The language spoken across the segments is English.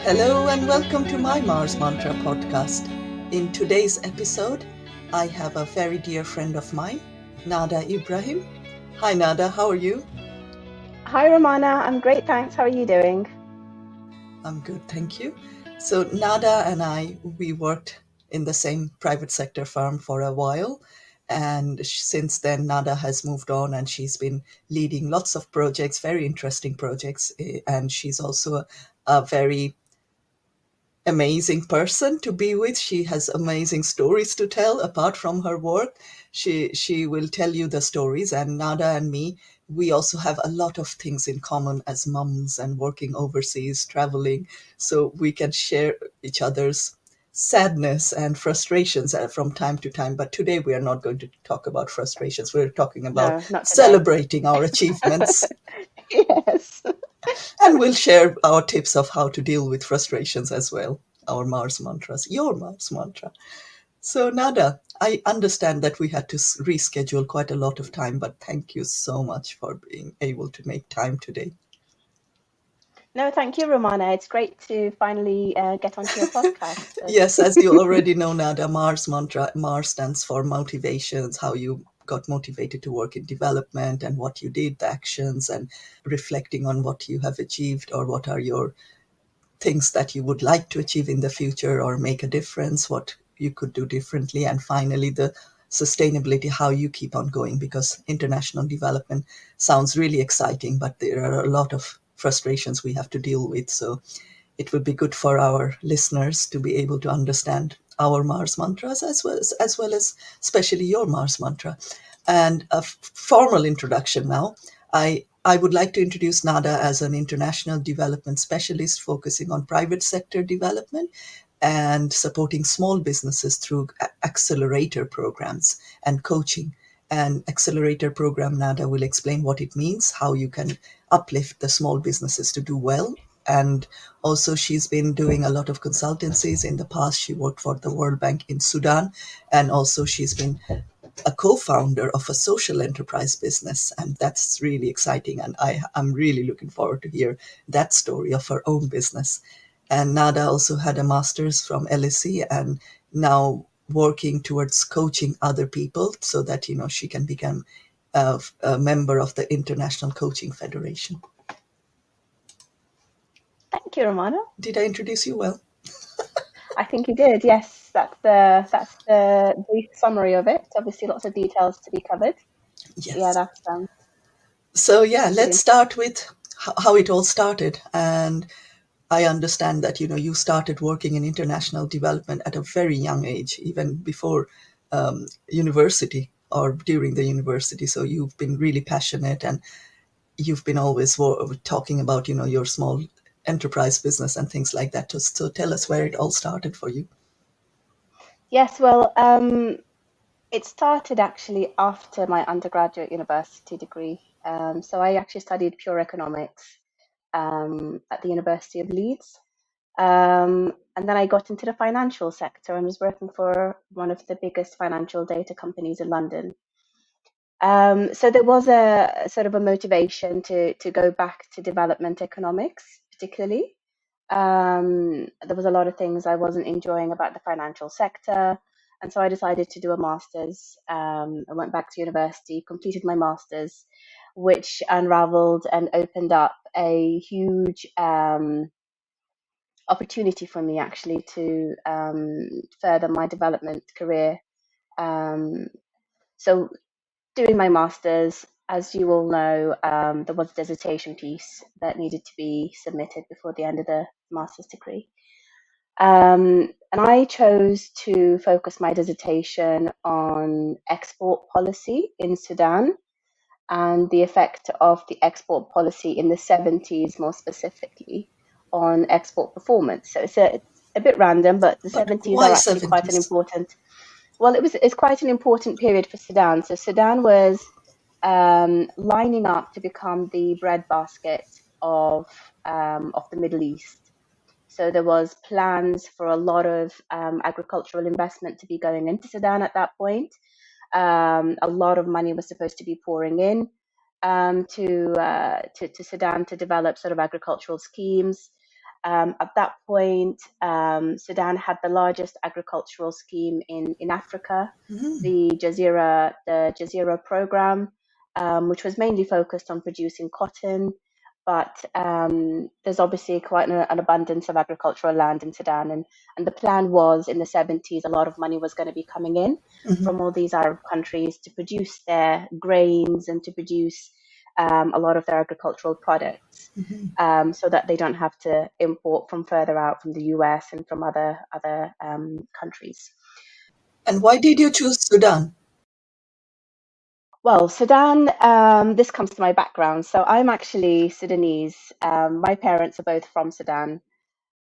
Hello and welcome to my Mars Mantra podcast. In today's episode, I have a very dear friend of mine, Nada Ibrahim. Hi Nada, how are you? Hi, Romana. I'm great, thanks. How are you doing? I'm good, thank you. So Nada and we worked in the same private sector firm for a while. And since then, Nada has moved on and she's been leading lots of projects, very interesting projects. And she's also a very amazing person to be with. She has amazing stories to tell apart from her work. She will tell you the stories, and Nada and me, we also have a lot of things in common as mums and working overseas, traveling, so we can share each other's sadness and frustrations from time to time. But today we are not going to talk about frustrations. We're talking about No, not today. celebrating our achievements, Yes. and we'll share our tips of how to deal with frustrations as well. Our Mars mantras, your Mars mantra. So, Nada, I understand that we had to reschedule quite a lot of time, but thank you so much for being able to make time today. No, thank you, Romana. It's great to finally get onto your podcast. So, Yes, as you already know, Nada, Mars mantra, Mars stands for motivations, how you got motivated to work in development and what you did, the actions, and reflecting on what you have achieved or what are your things that you would like to achieve in the future or make a difference, what you could do differently. And finally, the sustainability, how you keep on going, because international development sounds really exciting, but there are a lot of frustrations we have to deal with. So it would be good for our listeners to be able to understand our Mars mantras as well as especially your Mars mantra. And a formal introduction now. I would like to introduce Nada as an international development specialist focusing on private sector development and supporting small businesses through accelerator programs and coaching. And accelerator program, Nada will explain what it means, how you can uplift the small businesses to do well. And also, she's been doing a lot of consultancies. In the past, she worked for the World Bank in Sudan. And also, she's been a co-founder of a social enterprise business, and that's really exciting. And I'm really looking forward to hear that story of her own business. And Nada also had a master's from LSE and now working towards coaching other people so that she can become a member of the International Coaching Federation. thank you, Romana. Did I introduce you well? I think you did. Yes, that's the brief summary of it. Obviously, lots of details to be covered. Yeah, Yes. that's So yeah, let's brilliant. start with how it all started. And I understand that you started working in international development at a very young age, even before university or during the university. So you've been really passionate, and you've been always talking about your small enterprise business and things like that. So tell us where it all started for you. Yes, well, it started actually after my undergraduate university degree. So I actually studied pure economics at the University of Leeds. And then I got into the financial sector and was working for one of the biggest financial data companies in London. So there was a sort of a motivation to go back to development economics, particularly. There was a lot of things I wasn't enjoying about the financial sector, and so I decided to do a master's. I went back to university, completed my master's, which unraveled and opened up a huge opportunity for me actually to further my development career. Um, so doing my masters, as you all know, there was a dissertation piece that needed to be submitted before the end of the master's degree. And I chose to focus my dissertation on export policy in Sudan and the effect of the export policy in the 70s, more specifically, on export performance. So it's a bit random, but the But 70s why are actually quite an 70s? important. Well, it's quite an important period for Sudan. So Sudan was lining up to become the breadbasket of the Middle East. So there was plans for a lot of agricultural investment to be going into Sudan at that point. A lot of money was supposed to be pouring in to Sudan to develop sort of agricultural schemes. At that point, Sudan had the largest agricultural scheme in Africa, the Jazeera program, which was mainly focused on producing cotton. But there's obviously quite an abundance of agricultural land in Sudan, and the plan was in the 70s, a lot of money was going to be coming in from all these Arab countries to produce their grains and to produce a lot of their agricultural products, so that they don't have to import from further out from the US and from other countries. And why did you choose Sudan? Well, Sudan, this comes to my background. So I'm actually Sudanese. My parents are both from Sudan.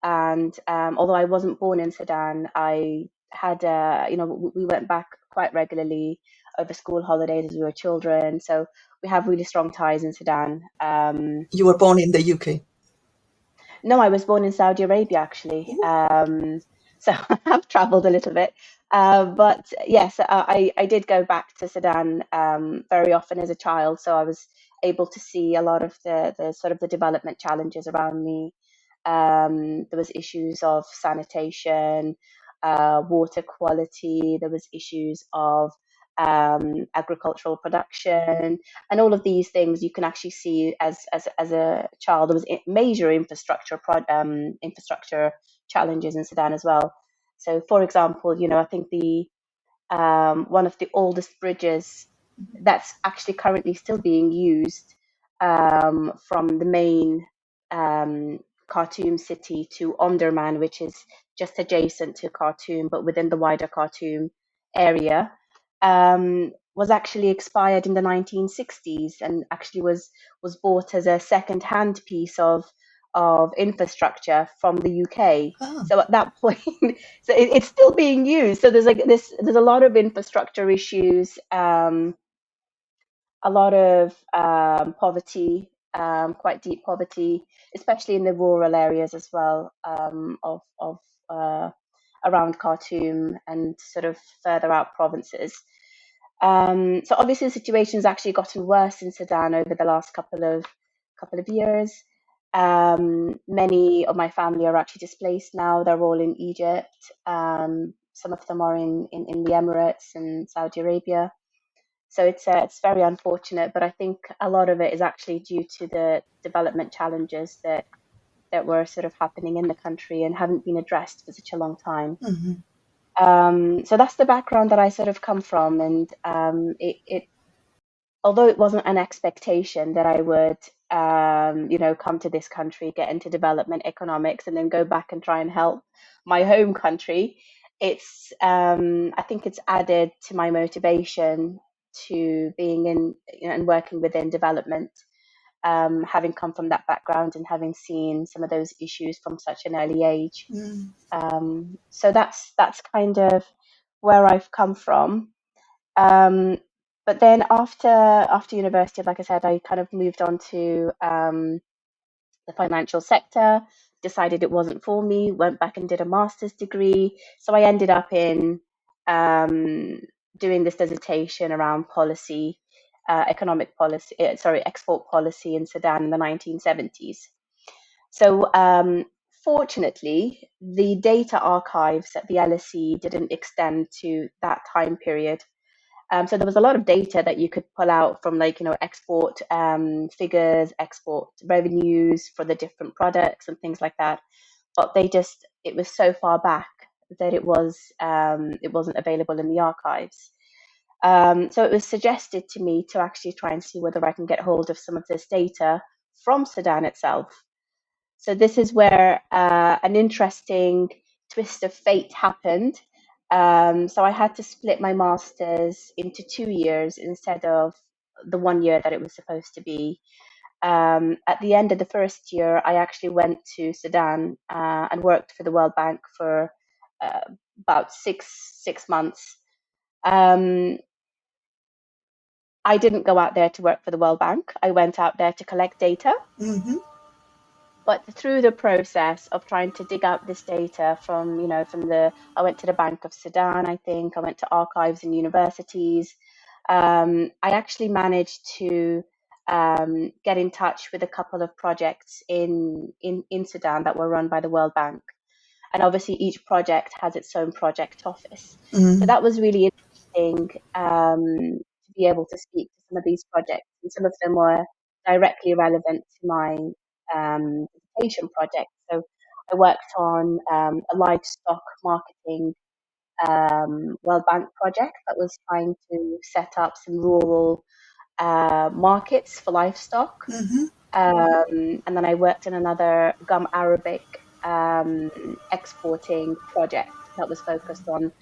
And although I wasn't born in Sudan, I had, we went back quite regularly over school holidays as we were children. So we have really strong ties in Sudan. You were born in the UK. No, I was born in Saudi Arabia, actually. So I've traveled a little bit. But yes, I did go back to Sudan very often as a child. So I was able to see a lot of the sort of the development challenges around me. There was issues of sanitation, water quality. There was issues of agricultural production, and all of these things you can actually see as a child. There was major infrastructure challenges in Sudan as well. So, for example, I think the one of the oldest bridges that's actually currently still being used from the main Khartoum city to Omdurman, which is just adjacent to Khartoum, but within the wider Khartoum area, was actually expired in the 1960s and actually was bought as a second-hand piece of infrastructure from the UK. Ah. So at that point, so it's still being used. So there's a lot of infrastructure issues, a lot of poverty, quite deep poverty, especially in the rural areas as well, of around Khartoum and sort of further out provinces. So obviously the situation has actually gotten worse in Sudan over the last couple of years. Many of my family are actually displaced now. They're all in Egypt. Some of them are in the Emirates and Saudi Arabia. So it's very unfortunate, but I think a lot of it is actually due to the development challenges that were sort of happening in the country and haven't been addressed for such a long time. So that's the background that I sort of come from, and it although it wasn't an expectation that I would come to this country, get into development economics, and then go back and try and help my home country. It's I think it's added to my motivation to being in and working within development, having come from that background and having seen some of those issues from such an early age. So that's kind of where I've come from. But then after university, like I said, I kind of moved on to the financial sector, decided it wasn't for me, went back and did a master's degree. So I ended up in doing this dissertation around policy, economic policy, export policy in Sudan in the 1970s. So fortunately, the data archives at the LSE didn't extend to that time period. So there was a lot of data that you could pull out from export figures, export revenues for the different products and things like that. But it was so far back that it wasn't available in the archives. So it was suggested to me to actually try and see whether I can get hold of some of this data from Sudan itself. So this is where an interesting twist of fate happened. So I had to split my master's into 2 years instead of the 1 year that it was supposed to be. At the end of the first year, I actually went to Sudan and worked for the World Bank for about six months. I didn't go out there to work for the World Bank. I went out there to collect data. But through the process of trying to dig out this data I went to the Bank of Sudan, I think, I went to archives and universities. I actually managed to get in touch with a couple of projects in Sudan that were run by the World Bank. And obviously each project has its own project office. So Mm. that was really interesting, to be able to speak to some of these projects, and some of them were directly relevant to my dissertation project. So I worked on a livestock marketing World Bank project that was trying to set up some rural markets for livestock. Mm-hmm. And then I worked in another gum arabic exporting project that was focused on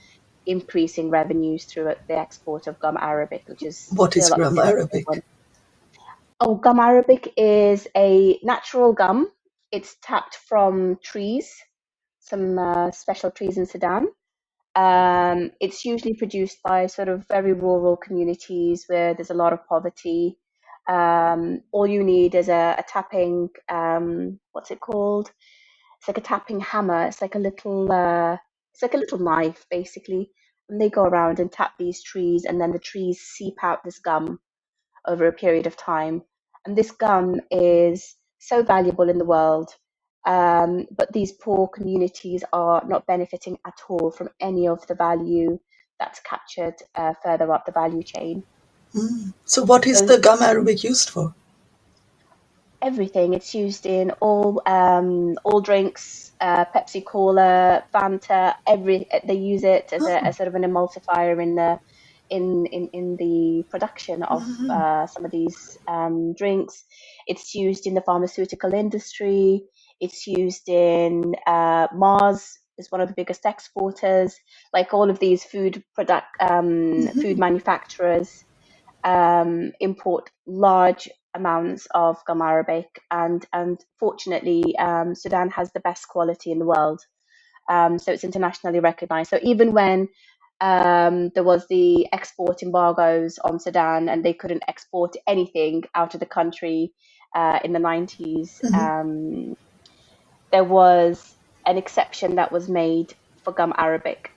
increasing revenues through the export of gum arabic, which is What is still up gram to a big one. Arabic? Oh, gum arabic is a natural gum. It's tapped from trees, some special trees in Sudan. It's usually produced by sort of very rural communities where there's a lot of poverty. All you need is a tapping, what's it called? It's like a tapping hammer. It's like a little knife basically. And they go around and tap these trees, and then the trees seep out this gum over a period of time. And this gum is so valuable in the world, but these poor communities are not benefiting at all from any of the value that's captured further up the value chain. Mm. So, what is So the gum Arabic used for? everything. It's used in all drinks, Pepsi Cola, Fanta. They use it as a Oh. as sort of an emulsifier in the production of Mm-hmm. some of these drinks. It's used in the pharmaceutical industry. It's used in Mars is one of the biggest exporters. Like all of these food Mm-hmm. manufacturers import large amounts of gum arabic, and fortunately, Sudan has the best quality in the world, so it's internationally recognized. So even when there was the export embargoes on Sudan and they couldn't export anything out of the country in the 90s, Mm-hmm. there was an exception that was made for gum arabic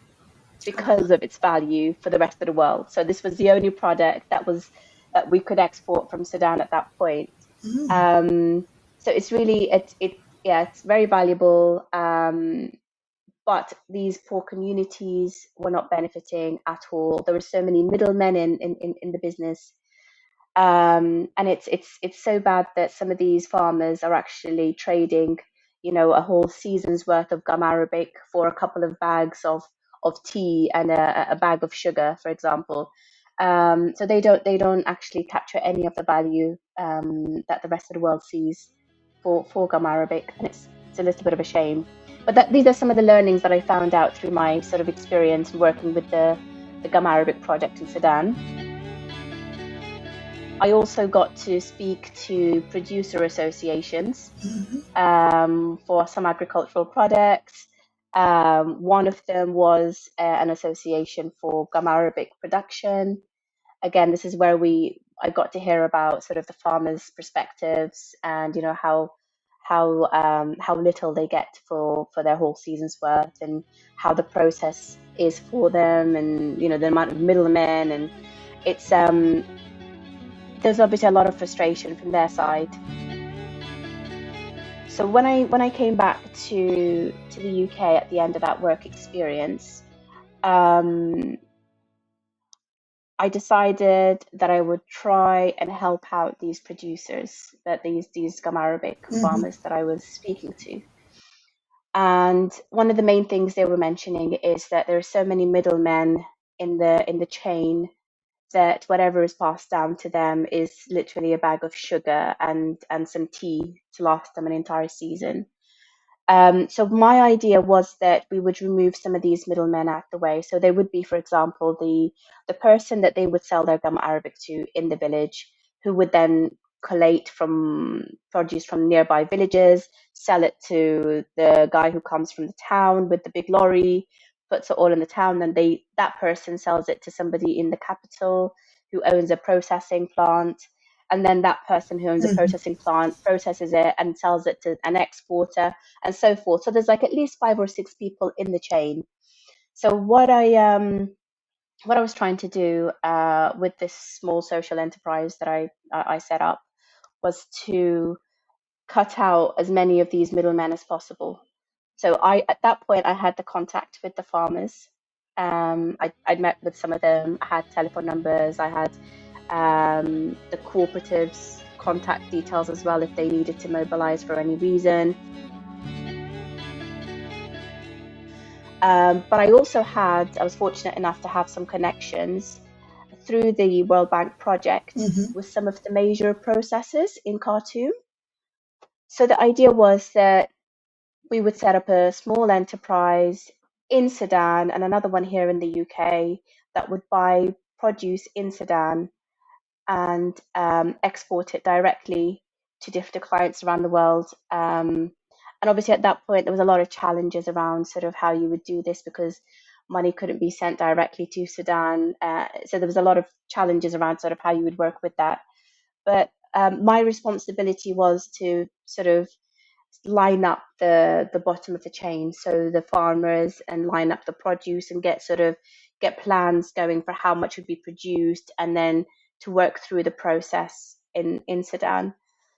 because of its value for the rest of the world. So this was the only product that we could export from Sudan at that point. Mm. Um, so it's really it's very valuable. But these poor communities were not benefiting at all. There were so many middlemen in the business, and it's so bad that some of these farmers are actually trading, a whole season's worth of gum arabic for a couple of bags of tea and a bag of sugar, for example. So they don't actually capture any of the value that the rest of the world sees for gum arabic, and it's a little bit of a shame. But these are some of the learnings that I found out through my sort of experience working with the gum arabic project in Sudan. I also got to speak to producer associations for some agricultural products. One of them was an association for gum arabic production. Again, this is where I got to hear about sort of the farmers' perspectives, and how little they get for their whole season's worth, and how the process is for them, and the amount of middlemen, and it's there's obviously a lot of frustration from their side. So when I came back to the UK at the end of that work experience, um, I decided that I would try and help out these producers, that these gum arabic Mm-hmm. farmers that I was speaking to. And one of the main things they were mentioning is that there are so many middlemen in the chain, that whatever is passed down to them is literally a bag of sugar and some tea to last them an entire season. So my idea was that we would remove some of these middlemen out the way. So there would be, for example, the person that they would sell their gum arabic to in the village, who would then collate from produce from nearby villages, sell it to the guy who comes from the town with the big lorry, puts it all in the town. Then that person sells it to somebody in the capital who owns a processing plant, and then that person who owns a Mm-hmm. processing plant processes it and sells it to an exporter, and so forth. So there's like at least 5 or 6 people in the chain. So what I was trying to do with this small social enterprise that I set up was to cut out as many of these middlemen as possible. So at that point, I had the contact with the farmers. I'd met with some of them. I had telephone numbers. I had the cooperatives' contact details as well if they needed to mobilize for any reason. But I was fortunate enough to have some connections through the World Bank project with some of the major processors in Khartoum. So the idea was that we would set up a small enterprise in Sudan and another one here in the UK that would buy produce in Sudan and export it directly to different clients around the world. And obviously, at that point, there was a lot of challenges around sort of how you would do this because money couldn't be sent directly to Sudan. So there was a lot of challenges around sort of how you would work with that. But my responsibility was to sort of line up the bottom of the chain, so the farmers, and line up the produce and get plans going for how much would be produced, and then to work through the process in Sudan.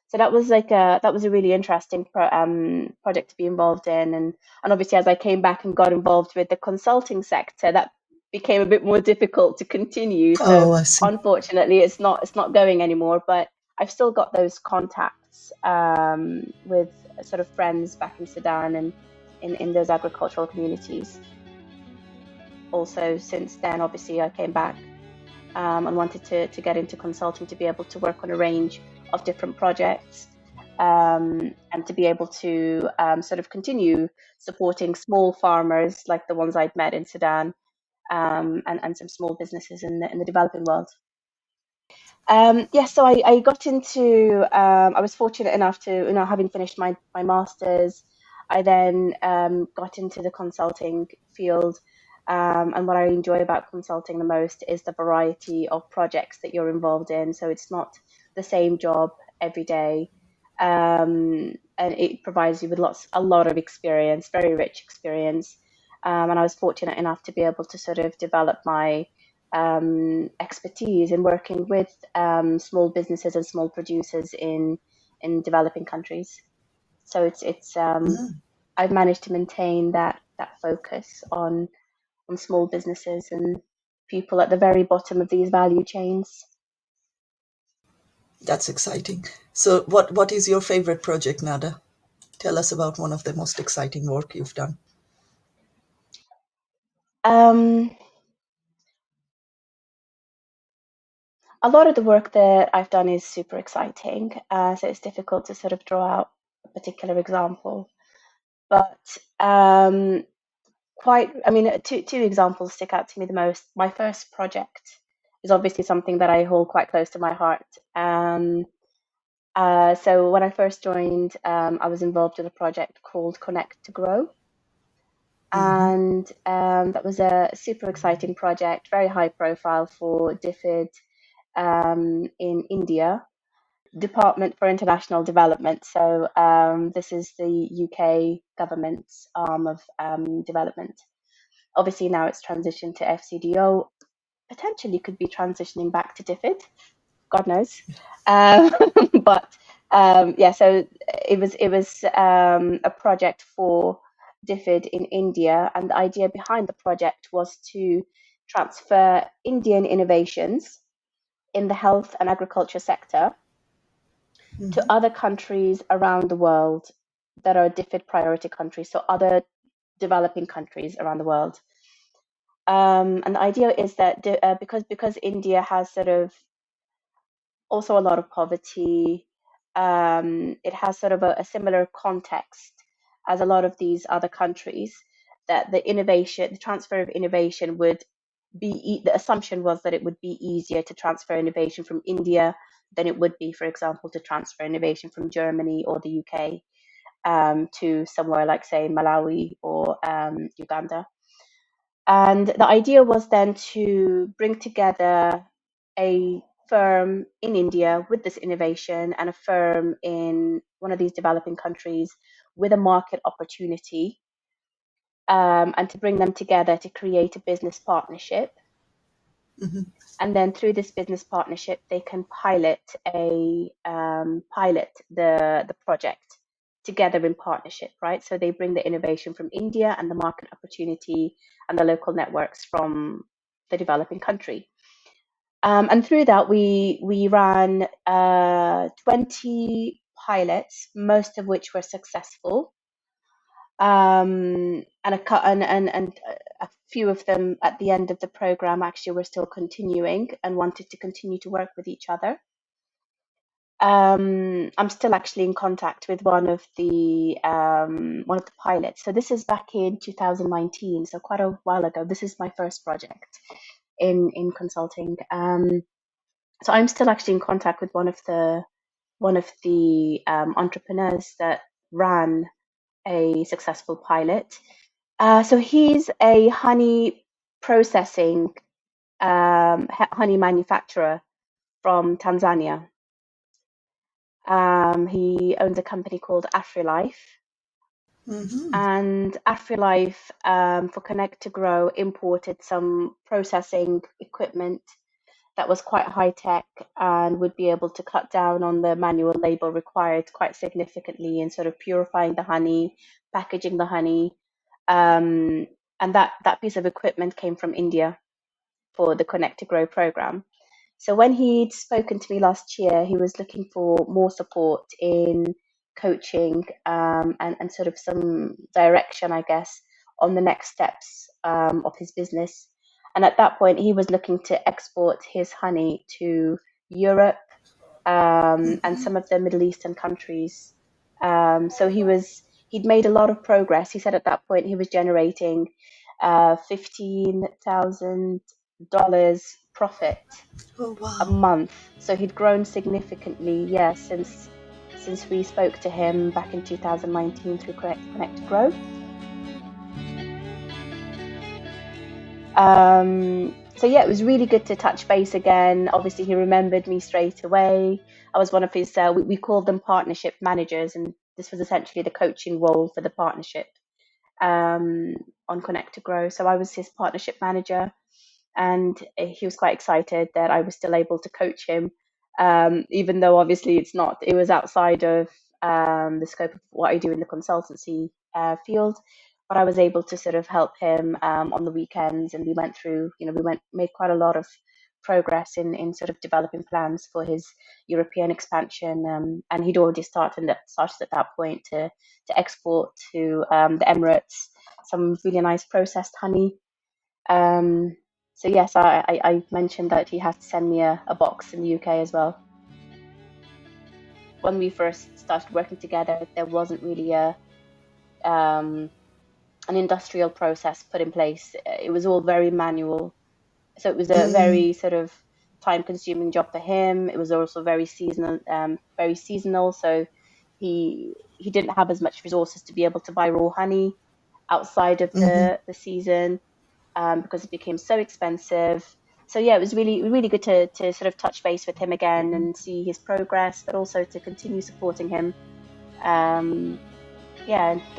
So that was a really interesting project to be involved in, and obviously as I came back and got involved with the consulting sector, that became a bit more difficult to continue. So Oh, I see. unfortunately, it's not going anymore, but I've still got those contacts with sort of friends back in Sudan and in those agricultural communities. Also, since then, obviously, I came back and wanted to get into consulting to be able to work on a range of different projects and to be able to sort of continue supporting small farmers like the ones I'd met in Sudan and some small businesses in the developing world. So I got into, I was fortunate enough to, having finished my master's, I then got into the consulting field. And what I enjoy about consulting the most is the variety of projects that you're involved in. So it's not the same job every day. And it provides you with a lot of experience, very rich experience. And I was fortunate enough to be able to sort of develop my expertise in working with small businesses and small producers in developing countries. So it's I've managed to maintain that focus on small businesses and people at the very bottom of these value chains. That's exciting. So, what is your favorite project, Nada? Tell us about one of the most exciting work you've done. Um, a lot of the work that I've done is super exciting, so it's difficult to sort of draw out a particular example. But two examples stick out to me the most. My first project is obviously something that I hold quite close to my heart. So when I first joined, I was involved in a project called Connect to Grow. And that was a super exciting project, very high profile for DFID in India, Department for International Development. So this is the UK government's arm of development. Obviously now it's transitioned to FCDO, potentially could be transitioning back to DFID, God knows. But so it was a project for DFID in India, and the idea behind the project was to transfer Indian innovations in the health and agriculture sector to other countries around the world that are DFID priority countries, so other developing countries around the world. And the idea is that because India has sort of also a lot of poverty, it has sort of a similar context as a lot of these other countries, that the transfer of innovation would be, the assumption was that it would be easier to transfer innovation from India than it would be, for example, to transfer innovation from Germany or the UK to somewhere like, say, Malawi or Uganda. And the idea was then to bring together a firm in India with this innovation and a firm in one of these developing countries with a market opportunity, and to bring them together to create a business partnership And then through this business partnership, they can pilot the project together in partnership, right? So they bring the innovation from India and the market opportunity and the local networks from the developing country. And through that, we ran 20 pilots, most of which were successful, and a few of them at the end of the program actually were still continuing and wanted to continue to work with each other. I'm still actually in contact with one of the pilots. So this is back in 2019, so quite a while ago. This is my first project in consulting. So I'm still actually in contact with one of the entrepreneurs that ran a successful pilot. So he's a honey processing honey manufacturer from Tanzania. He owns a company called AfriLife. And AfriLife, for Connect to Grow, imported some processing equipment that was quite high tech and would be able to cut down on the manual labor required quite significantly in sort of purifying the honey, packaging the honey. And that piece of equipment came from India for the Connect to Grow program. So when he'd spoken to me last year, he was looking for more support in coaching and sort of some direction, I guess, on the next steps of his business. And at that point, he was looking to export his honey to Europe and some of the Middle Eastern countries. So he'd made a lot of progress. He said at that point he was generating $15,000 profit Oh, a wow. month. So he'd grown significantly, yeah, since we spoke to him back in 2019 through Connect to Grow. So yeah, it was really good to touch base again. Obviously, he remembered me straight away. I was one of his, we called them partnership managers, and this was essentially the coaching role for the partnership on Connect to Grow. So I was his partnership manager, and he was quite excited that I was still able to coach him, even though obviously it was outside of the scope of what I do in the consultancy field. But I was able to sort of help him on the weekends, and we went through, made quite a lot of progress in sort of developing plans for his European expansion. And he'd already started at that point to export to the Emirates some really nice processed honey. So yes, I mentioned that he has to send me a box in the UK as well. When we first started working together, there wasn't really an industrial process put in place. It was all very manual. So it was a very sort of time-consuming job for him. It was also very seasonal. So he didn't have as much resources to be able to buy raw honey outside of the season. Because it became so expensive. So yeah, it was really good to sort of touch base with him again and see his progress, but also to continue supporting him, for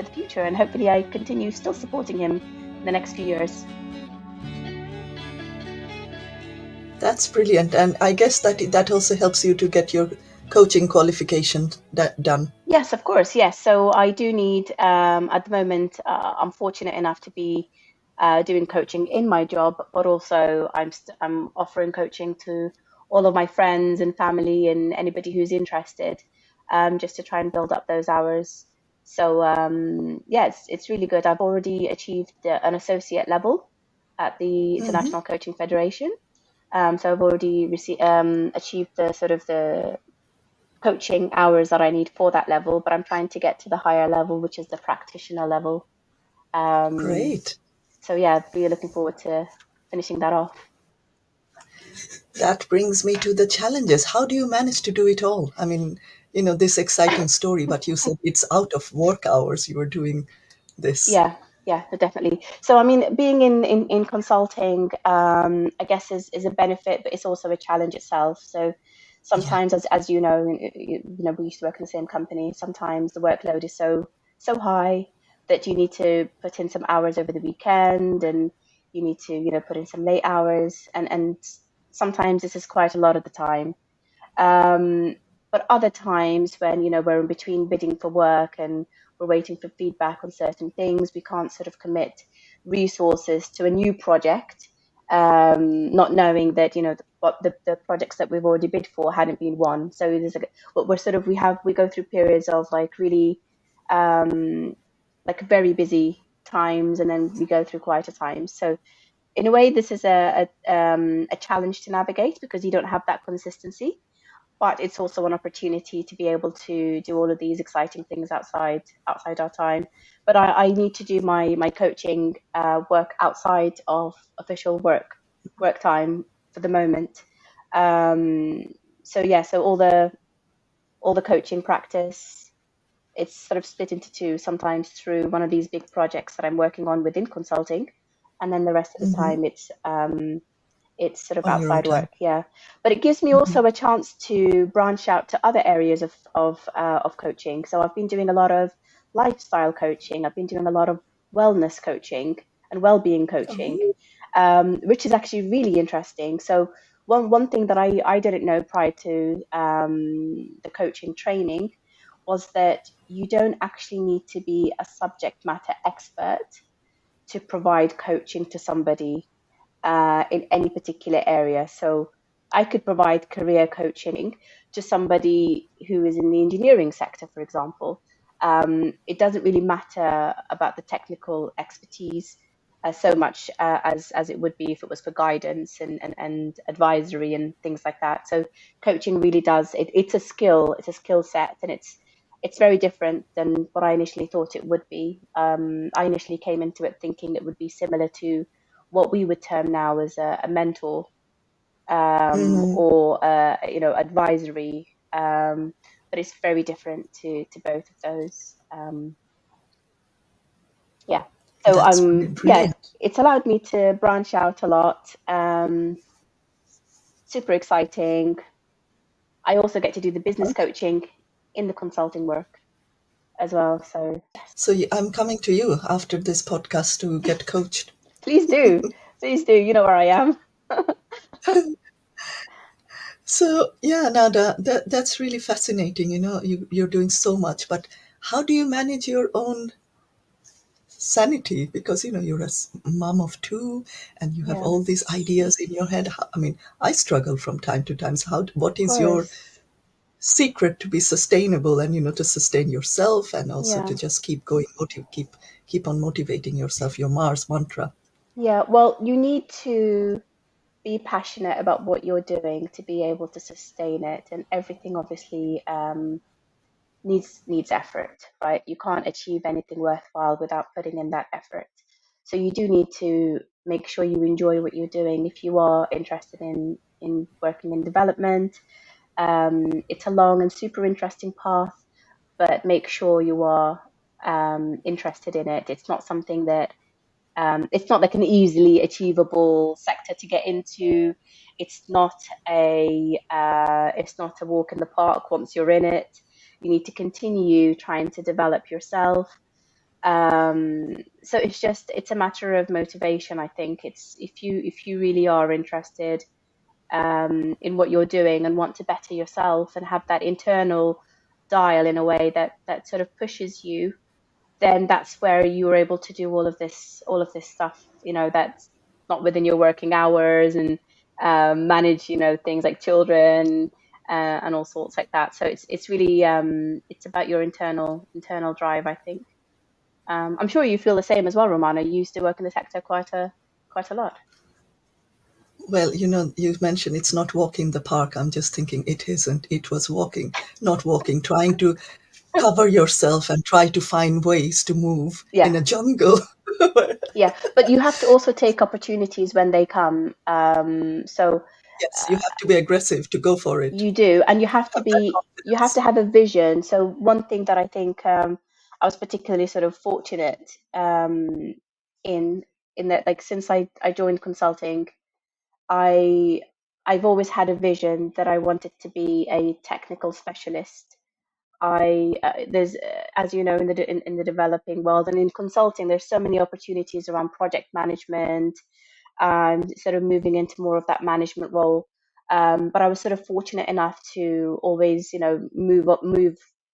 the future. And hopefully I continue still supporting him in the next few years. That's brilliant. And I guess that also helps you to get your coaching qualification done. Yes, of course. Yes. So I do need, at the moment, I'm fortunate enough to be doing coaching in my job, but also I'm offering coaching to all of my friends and family and anybody who's interested, just to try and build up those hours. So yeah, it's really good. I've already achieved an associate level at the International Coaching Federation. So I've already achieved the sort of the coaching hours that I need for that level, but I'm trying to get to the higher level, which is the practitioner level. Um, Great. so yeah, really looking forward to finishing that off. That brings me to the challenges. How do you manage to do it all? I mean, this exciting story, but you said it's out of work hours you were doing this. Yeah, yeah, definitely. So I mean, being in consulting, I guess is a benefit, but it's also a challenge itself. So Yeah. sometimes, as you know, we used to work in the same company. Sometimes the workload is so high that you need to put in some hours over the weekend, and You need to put in some late hours, and sometimes this is quite a lot of the time. Um, but other times when we're in between bidding for work and we're waiting for feedback on certain things, we can't sort of commit resources to a new project, not knowing that what the projects that we've already bid for hadn't been won. So there's what we're sort of we go through periods of like really like very busy times, and then we go through quieter times. So in a way, this is a challenge to navigate because you don't have that consistency, but it's also an opportunity to be able to do all of these exciting things outside our time. But I need to do my coaching work outside of official work time for the moment. So yeah, so all the coaching practice, it's sort of split into two, sometimes through one of these big projects that I'm working on within consulting, and then the rest of the Mm-hmm. time it's sort of On your own outside time. work. Yeah, but it gives me Mm-hmm. also a chance to branch out to other areas of coaching. So I've been doing a lot of lifestyle coaching. I've been doing a lot of wellness coaching and well-being coaching, Oh. which is actually really interesting. So one thing that I didn't know prior to the coaching training was that you don't actually need to be a subject matter expert to provide coaching to somebody in any particular area. So I could provide career coaching to somebody who is in the engineering sector, for example. It doesn't really matter about the technical expertise so much as it would be if it was for guidance and advisory and things like that. So coaching really does it's a skill set, and it's very different than what I initially thought it would be. I initially came into it thinking it would be similar to what we would term now as a mentor, Mm-hmm. or advisory, but it's very different to both of those. Yeah, so That's yeah, brilliant. it's allowed me to branch out a lot. Super exciting. I also get to do the business coaching in the consulting work as well. So yes, So I'm coming to you after this podcast to get coached. please do, please do. You know where I am. So yeah, Nada, that's really fascinating. You're doing so much, but how do you manage your own sanity? Because you're a mom of two, and you have Yeah, all these ideas in your head. I mean, I struggle from time to time. So what of is your course. secret to be sustainable, and to sustain yourself, and also Yeah. to just keep going, keep on motivating yourself? Your Mars mantra. Yeah, well, you need to be passionate about what you're doing to be able to sustain it, and everything obviously needs effort, right? You can't achieve anything worthwhile without putting in that effort. So you do need to make sure you enjoy what you're doing. If you are interested in working in development, it's a long and super interesting path, but make sure you are interested in it. It's not something that it's not like an easily achievable sector to get into. It's not a walk in the park once you're in it. You need to continue trying to develop yourself. So it's a matter of motivation. I think it's if you really are interested in what you're doing and want to better yourself and have that internal dial in a way that sort of pushes you, then that's where you were able to do all of this stuff, that's not within your working hours, and manage, things like children, and all sorts like that. So it's really it's about your internal drive, I think. I'm sure you feel the same as well, Romana. You used to work in the sector quite a lot. Well, you mentioned it's not walking the park. I'm just thinking it isn't. It was walking, not walking, trying to cover yourself and try to find ways to move Yeah, in a jungle. yeah, but you have to also take opportunities when they come. So Yes, you have to be aggressive to go for it. you do, and you have to Have that confidence. have a vision. So one thing that I think I was particularly sort of fortunate in in that, like, since I joined consulting, I I've always had a vision that I wanted to be a technical specialist. there's as you know, in the developing world and in consulting, there's so many opportunities around project management and sort of moving into more of that management role. But I was sort of fortunate enough to always, move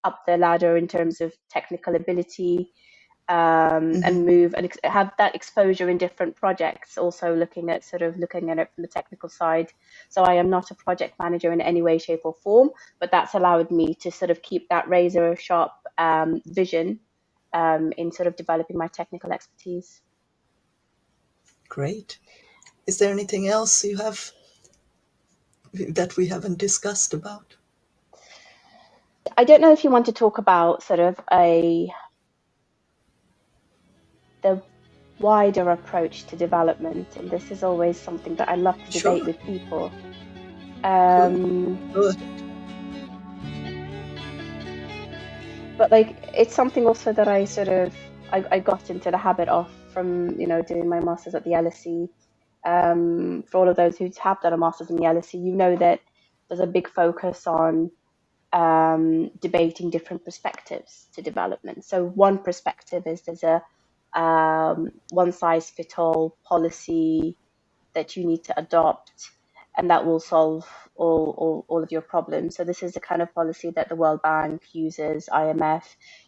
up the ladder in terms of technical ability, and move and have that exposure in different projects. Also looking at it from the technical side. So I am not a project manager in any way, shape, or form, but that's allowed me to sort of keep that razor sharp vision in sort of developing my technical expertise. Great. Is there anything else you have that we haven't discussed about? I don't know if you want to talk about sort of the wider approach to development, and this is always something that I love to debate Sure. with people. Cool. Um, Good. but like it's something also that I got into the habit of from doing my masters at the LSE. For all of those who have done a masters in the LSE, you know that there's a big focus on debating different perspectives to development. So one perspective is there's a one size fit all policy that you need to adopt, and that will solve all of your problems. So this is the kind of policy that the World Bank uses, IMF,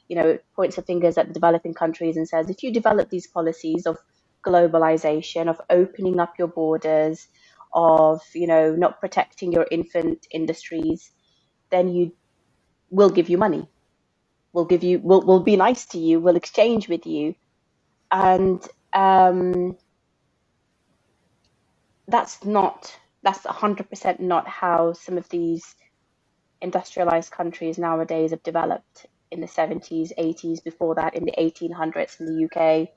it points the fingers at the developing countries and says, if you develop these policies of globalization, of opening up your borders, of, not protecting your infant industries, then we'll give you money. We'll be nice to you. We'll exchange with you. And that's 100% not how some of these industrialized countries nowadays have developed in the 70s, 80s, before that in the 1800s in the UK.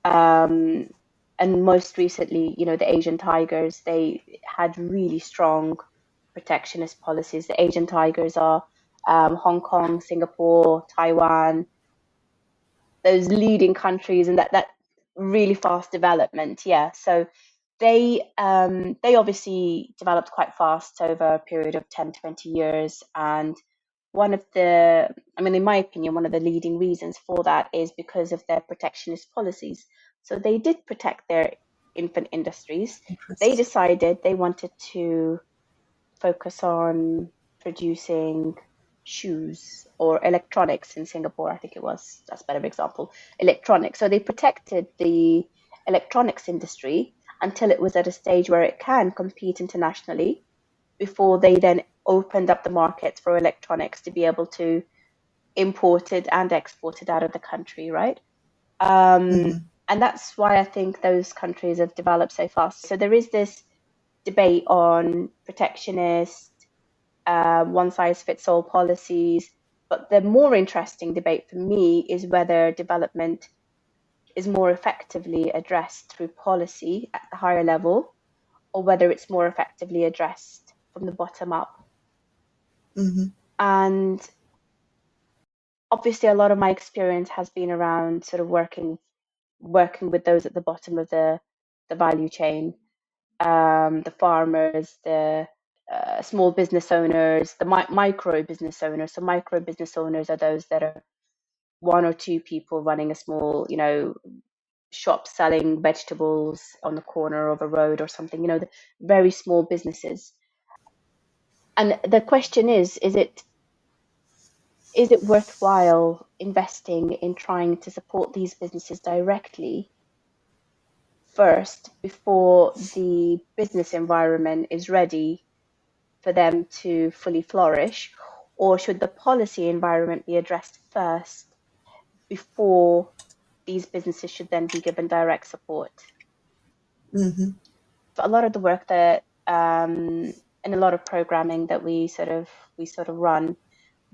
And most recently, the Asian tigers, they had really strong protectionist policies. The Asian tigers are Hong Kong, Singapore, Taiwan, those leading countries and that really fast development. Yeah. So they obviously developed quite fast over a period of 10, 20 years. And in my opinion, one of the leading reasons for that is because of their protectionist policies. So they did protect their infant industries. They Interesting. decided they wanted to focus on producing shoes or electronics in Singapore, I think it was. That's a better example. Electronics. So they protected the electronics industry until it was at a stage where it can compete internationally before they then opened up the markets for electronics to be able to import it and export it out of the country, right? And that's why I think those countries have developed so fast. So there is this debate on protectionist, one size fits all policies. But the more interesting debate for me is whether development is more effectively addressed through policy at the higher level, or whether it's more effectively addressed from the bottom up. And obviously, a lot of my experience has been around sort of working with those at the bottom of the value chain, the farmers, the small business owners, the micro business owners. So micro business owners are those that are one or two people running a small, shop selling vegetables on the corner of a road or something, the very small businesses. And the question is it worthwhile investing in trying to support these businesses directly first before the business environment is ready for them to fully flourish? Or should the policy environment be addressed first before these businesses should then be given direct support? A lot of the work that and a lot of programming that we sort of run,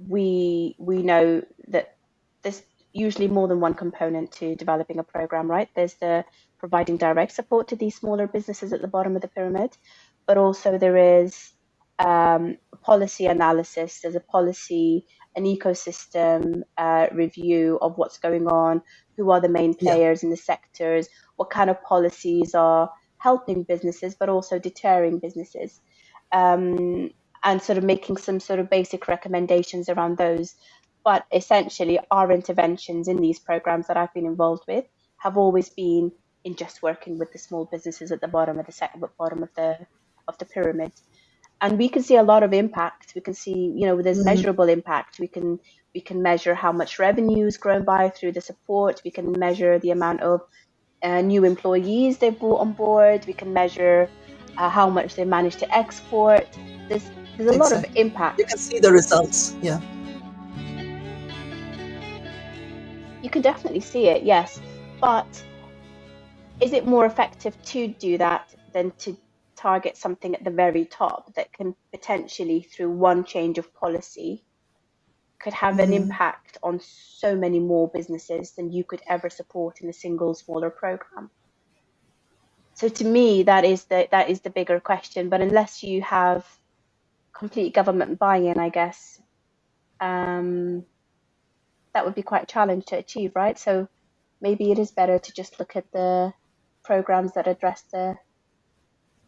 we know that there's usually more than one component to developing a program, right? There's the providing direct support to these smaller businesses at the bottom of the pyramid, but also there is policy analysis. There's a policy, an ecosystem review of what's going on, who are the main Yeah. players in the sectors, what kind of policies are helping businesses, but also deterring businesses. and sort of making some sort of basic recommendations around those. But essentially, our interventions in these programs that I've been involved with have always been in just working with the small businesses at the bottom of the bottom of the pyramid. And we can see a lot of impact. We can see, there's Mm, measurable impact. We can measure how much revenue is grown by through the support. We can measure the amount of new employees they've brought on board. We can measure how much they managed to export. There's a lot of exactly. You can impact. see the results. Yeah. You can definitely see it, yes. But is it more effective to do that than to target something at the very top that can potentially, through one change of policy, could have an Mm, impact on so many more businesses than you could ever support in a single smaller program? So to me, that is the bigger question. But unless you have complete government buy-in, I guess, um, that would be quite a challenge to achieve, right? So maybe it is better to just look at the programs that address the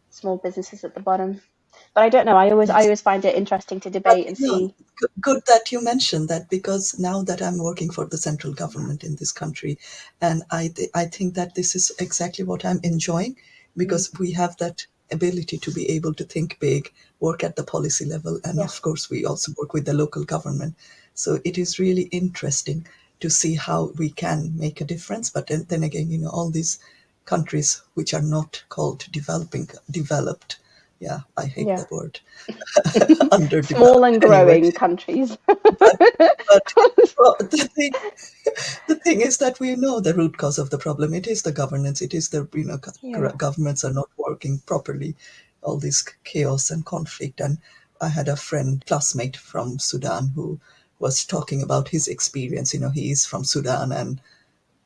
small businesses at the bottom. But I don't know. I yes. always find it interesting to But debate and you know, see. good that you mentioned that, because now that I'm working for the central government in this country, and I think that this is exactly what I'm enjoying, Mm, because we have that ability to be able to think big, work at the policy level, and yeah, of course we also work with the local government. So it is really interesting to see how we can make a difference. But then again, all these countries which are not called developed, yeah, I hate yeah. the word, Small underdeveloped and anyway. growing countries. But but well, the thing is that we know the root cause of the problem. It is the governance. It is the Yeah, governments are not working properly. All this chaos and conflict. And I had a friend, classmate from Sudan, who was talking about his experience. He is from Sudan, and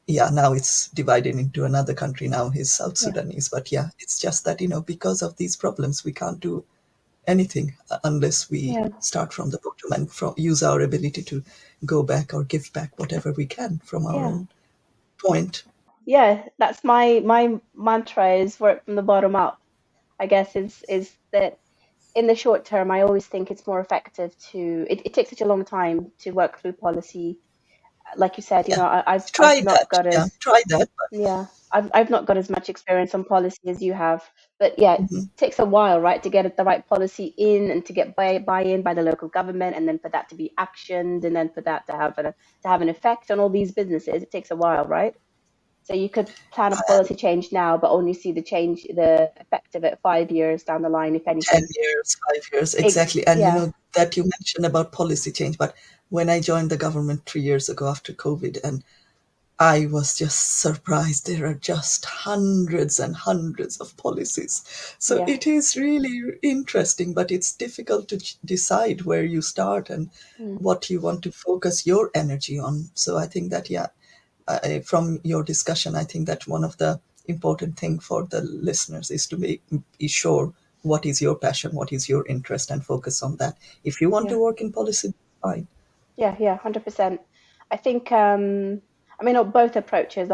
yeah, now it's divided into another country. Now he's South yeah, Sudanese. But yeah, it's just that because of these problems, we can't do anything unless we yeah, start from the bottom and use our ability to go back or give back whatever we can from our yeah, own point. yeah. That's my mantra is work from the bottom up. I guess is that in the short term, I always think it's more effective to. It takes such a long time to work through policy. Like you said, Yeah, I've try not that. got Yeah, as try that. yeah, I've not got as much experience on policy as you have, but yeah, it Mhm. takes a while, right, to get the right policy in and to get buy-in by the local government, and then for that to be actioned, and then for that to have an effect on all these businesses. It takes a while, right? So you could plan a policy change now, but only see the effect of it 5 years down the line, if 10 anything. years, 5 years, exactly. And Yeah, that you mentioned about policy change, but when I joined the government 3 years ago after COVID, and I was just surprised. There are just hundreds and hundreds of policies. So yeah, it is really interesting, but it's difficult to decide where you start and mm, what you want to focus your energy on. So I think that, yeah, from your discussion, I think that one of the important thing for the listeners is to be sure what is your passion, what is your interest, and focus on that. If you want yeah, to work in policy, fine. yeah, 100%. I think, I mean, both approaches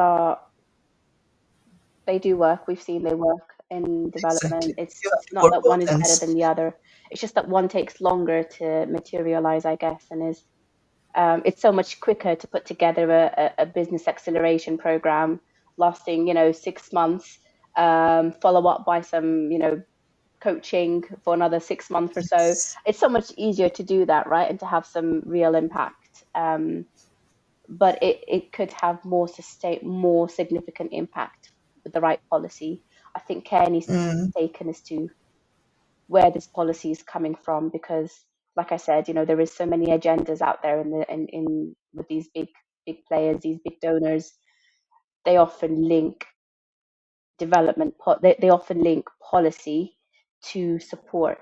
they do work. We've seen they work in development. Exactly. It's You have it's to not work that one both is better ends. than the other. It's just that one takes longer to materialize, I guess, and is it's so much quicker to put together a business acceleration program lasting, 6 months, follow up by some, coaching for another 6 months or so. Yes. It's so much easier to do that, right, and to have some real impact. But it could have more significant impact with the right policy. I think care needs to Mm, be taken as to where this policy is coming from, because, like I said, there is so many agendas out there in with these big players, these big donors. They often link they often link policy to support.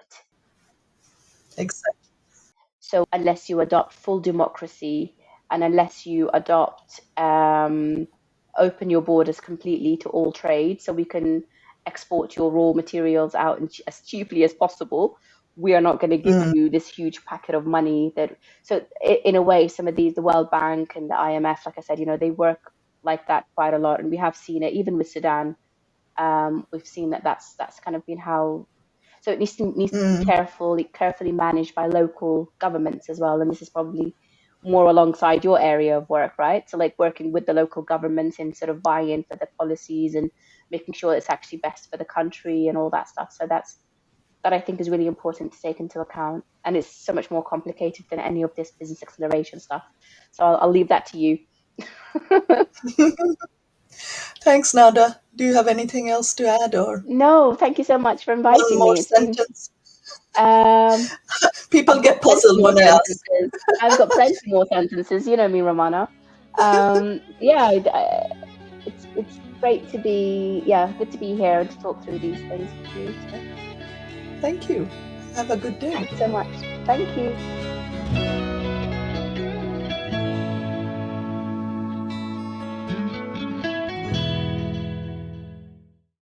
exactly. So unless you adopt full democracy, and unless you adopt open your borders completely to all trade, so we can export your raw materials out as cheaply as possible, we are not going to give Mm, you this huge packet of money. So in a way, some of the World Bank and the IMF, like I said, they work like that quite a lot, and we have seen it even with Sudan. We've seen that that's kind of been how. So it needs to be Mm. carefully managed by local governments as well. And this is probably more alongside your area of work, right? So like working with the local governments and sort of buying in for the policies and making sure it's actually best for the country and all that stuff. So that I think is really important to take into account. And it's so much more complicated than any of this business acceleration stuff. So I'll leave that to you. Thanks, Nada. Do you have anything else to add, or No, thank you so much for one inviting more me. It's been, sentence? um, People I've got get plenty puzzled more when I ask. sentences. I've got plenty more sentences. You know me, Romana. Yeah, it's great to be, yeah, good to be here and to talk through these things with you. So Thank you. Have a good day. thank you so much. Thank you.